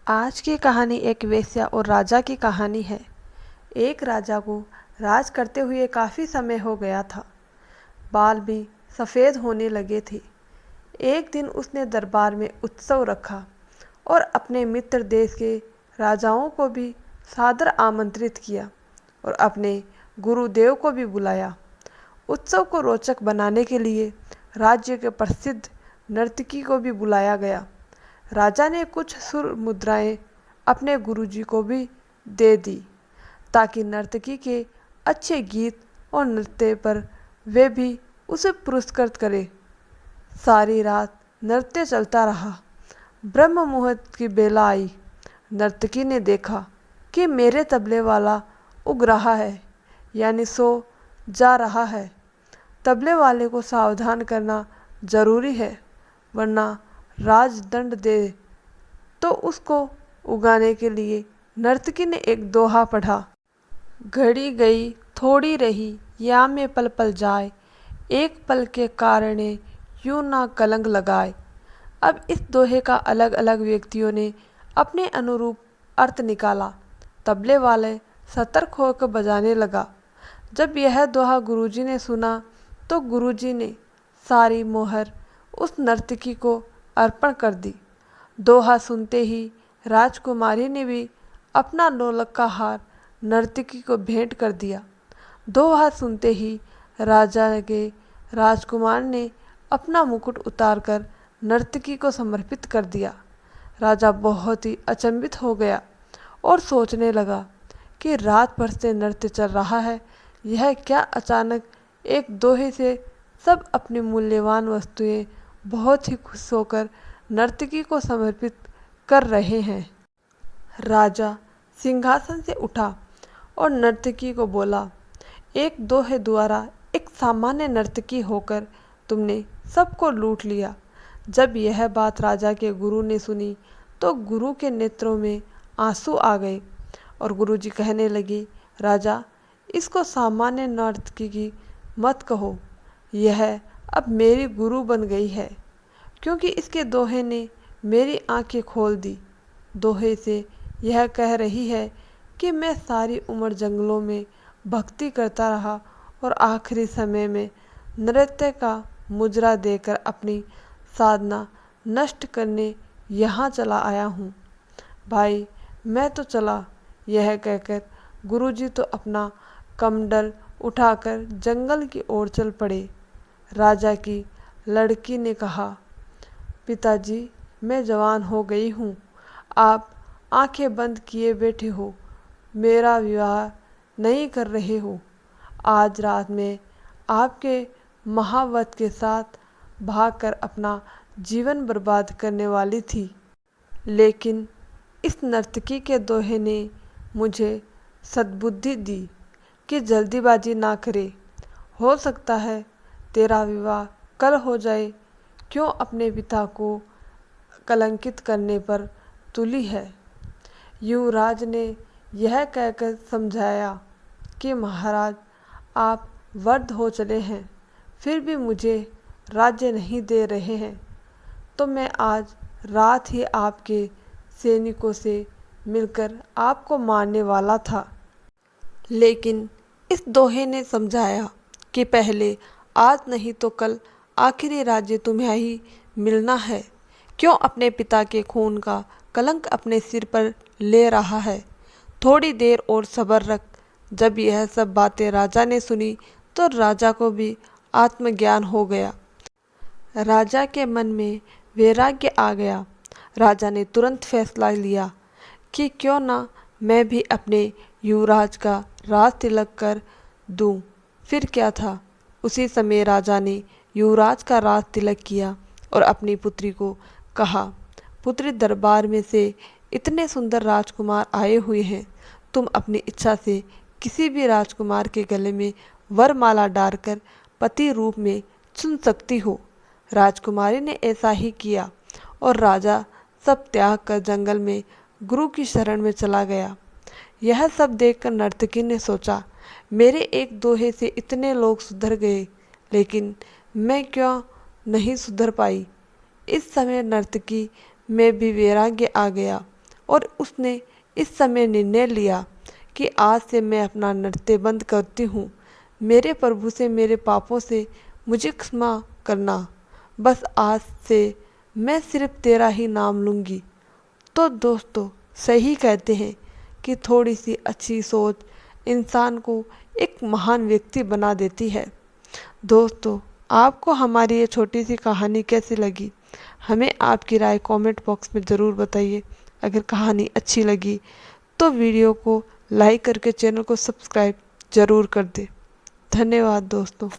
आज की कहानी एक वेश्या और राजा की कहानी है। एक राजा को राज करते हुए काफ़ी समय हो गया था। बाल भी सफ़ेद होने लगे थे। एक दिन उसने दरबार में उत्सव रखा और अपने मित्र देश के राजाओं को भी सादर आमंत्रित किया और अपने गुरुदेव को भी बुलाया। उत्सव को रोचक बनाने के लिए राज्य के प्रसिद्ध नर्तकी को भी बुलाया गया। राजा ने कुछ सुर मुद्राएं अपने गुरुजी को भी दे दी ताकि नर्तकी के अच्छे गीत और नृत्य पर वे भी उसे पुरस्कृत करें। सारी रात नृत्य चलता रहा। ब्रह्म मुहूर्त की बेला आई। नर्तकी ने देखा कि मेरे तबले वाला उग रहा है, यानी सो जा रहा है। तबले वाले को सावधान करना जरूरी है, वरना राजदंड दे। तो उसको उगाने के लिए नर्तकी ने एक दोहा पढ़ा। घड़ी गई थोड़ी रही, या में पल पल जाए, एक पल के कारणे यूं ना कलंक लगाए। अब इस दोहे का अलग अलग व्यक्तियों ने अपने अनुरूप अर्थ निकाला। तबले वाले सतर्क होकर बजाने लगा। जब यह दोहा गुरुजी ने सुना तो गुरुजी ने सारी मोहर उस नर्तकी को अर्पण कर दी। दोहा सुनते ही राजकुमारी ने भी अपना नौलख का हार नर्तकी को भेंट कर दिया। दोहा सुनते ही राजा के राजकुमार ने अपना मुकुट उतारकर नर्तकी को समर्पित कर दिया। राजा बहुत ही अचंभित हो गया और सोचने लगा कि रात भर से नृत्य चल रहा है, यह क्या अचानक एक दोहे से सब अपनी मूल्यवान वस्तुएं बहुत ही खुश होकर नर्तकी को समर्पित कर रहे हैं। राजा सिंहासन से उठा और नर्तकी को बोला, एक दोहे द्वारा एक सामान्य नर्तकी होकर तुमने सबको लूट लिया। जब यह बात राजा के गुरु ने सुनी तो गुरु के नेत्रों में आंसू आ गए और गुरुजी कहने लगे, राजा, इसको सामान्य नर्तकी मत कहो, यह अब मेरी गुरु बन गई है, क्योंकि इसके दोहे ने मेरी आंखें खोल दी। दोहे से यह कह रही है कि मैं सारी उम्र जंगलों में भक्ति करता रहा और आखिरी समय में नृत्य का मुजरा देकर अपनी साधना नष्ट करने यहाँ चला आया हूँ। भाई, मैं तो चला। यह कहकर गुरुजी तो अपना कमंडल उठाकर जंगल की ओर चल पड़े। राजा की लड़की ने कहा, पिताजी, मैं जवान हो गई हूँ, आप आंखें बंद किए बैठे हो, मेरा विवाह नहीं कर रहे हो। आज रात में आपके महावत के साथ भागकर अपना जीवन बर्बाद करने वाली थी, लेकिन इस नर्तकी के दोहे ने मुझे सद्बुद्धि दी कि जल्दीबाजी ना करे। हो सकता है तेरा विवाह कल हो जाए। क्यों अपने पिता को कलंकित करने पर तुली है। युवराज ने यह कहकर समझाया कि महाराज, आप वृद्ध हो चले हैं, फिर भी मुझे राज्य नहीं दे रहे हैं, तो मैं आज रात ही आपके सैनिकों से मिलकर आपको मारने वाला था। लेकिन इस दोहे ने समझाया कि पहले आज नहीं तो कल आखिरी राज्य तुम्हें ही मिलना है। क्यों अपने पिता के खून का कलंक अपने सिर पर ले रहा है। थोड़ी देर और सब्र रख। जब यह सब बातें राजा ने सुनी तो राजा को भी आत्मज्ञान हो गया। राजा के मन में वैराग्य आ गया। राजा ने तुरंत फैसला लिया कि क्यों ना मैं भी अपने युवराज का राज तिलक कर दूं। फिर क्या था, उसी समय राजा ने युवराज का राज तिलक किया और अपनी पुत्री को कहा, पुत्री, दरबार में से इतने सुंदर राजकुमार आए हुए हैं, तुम अपनी इच्छा से किसी भी राजकुमार के गले में वरमाला डालकर पति रूप में चुन सकती हो। राजकुमारी ने ऐसा ही किया और राजा सब त्याग कर जंगल में गुरु की शरण में चला गया। यह सब देखकर नर्तकी ने सोचा, मेरे एक दोहे से इतने लोग सुधर गए, लेकिन मैं क्यों नहीं सुधर पाई। इस समय नर्तकी में भी वैराग्य आ गया और उसने इस समय निर्णय लिया कि आज से मैं अपना नृत्य बंद करती हूँ। मेरे प्रभु से, मेरे पापों से मुझे क्षमा करना। बस आज से मैं सिर्फ तेरा ही नाम लूँगी। तो दोस्तों, सही कहते हैं कि थोड़ी सी अच्छी सोच इंसान को एक महान व्यक्ति बना देती है। दोस्तों, आपको हमारी ये छोटी सी कहानी कैसी लगी? हमें आपकी राय कमेंट बॉक्स में ज़रूर बताइए। अगर कहानी अच्छी लगी तो वीडियो को लाइक करके चैनल को सब्सक्राइब ज़रूर कर दें। धन्यवाद दोस्तों।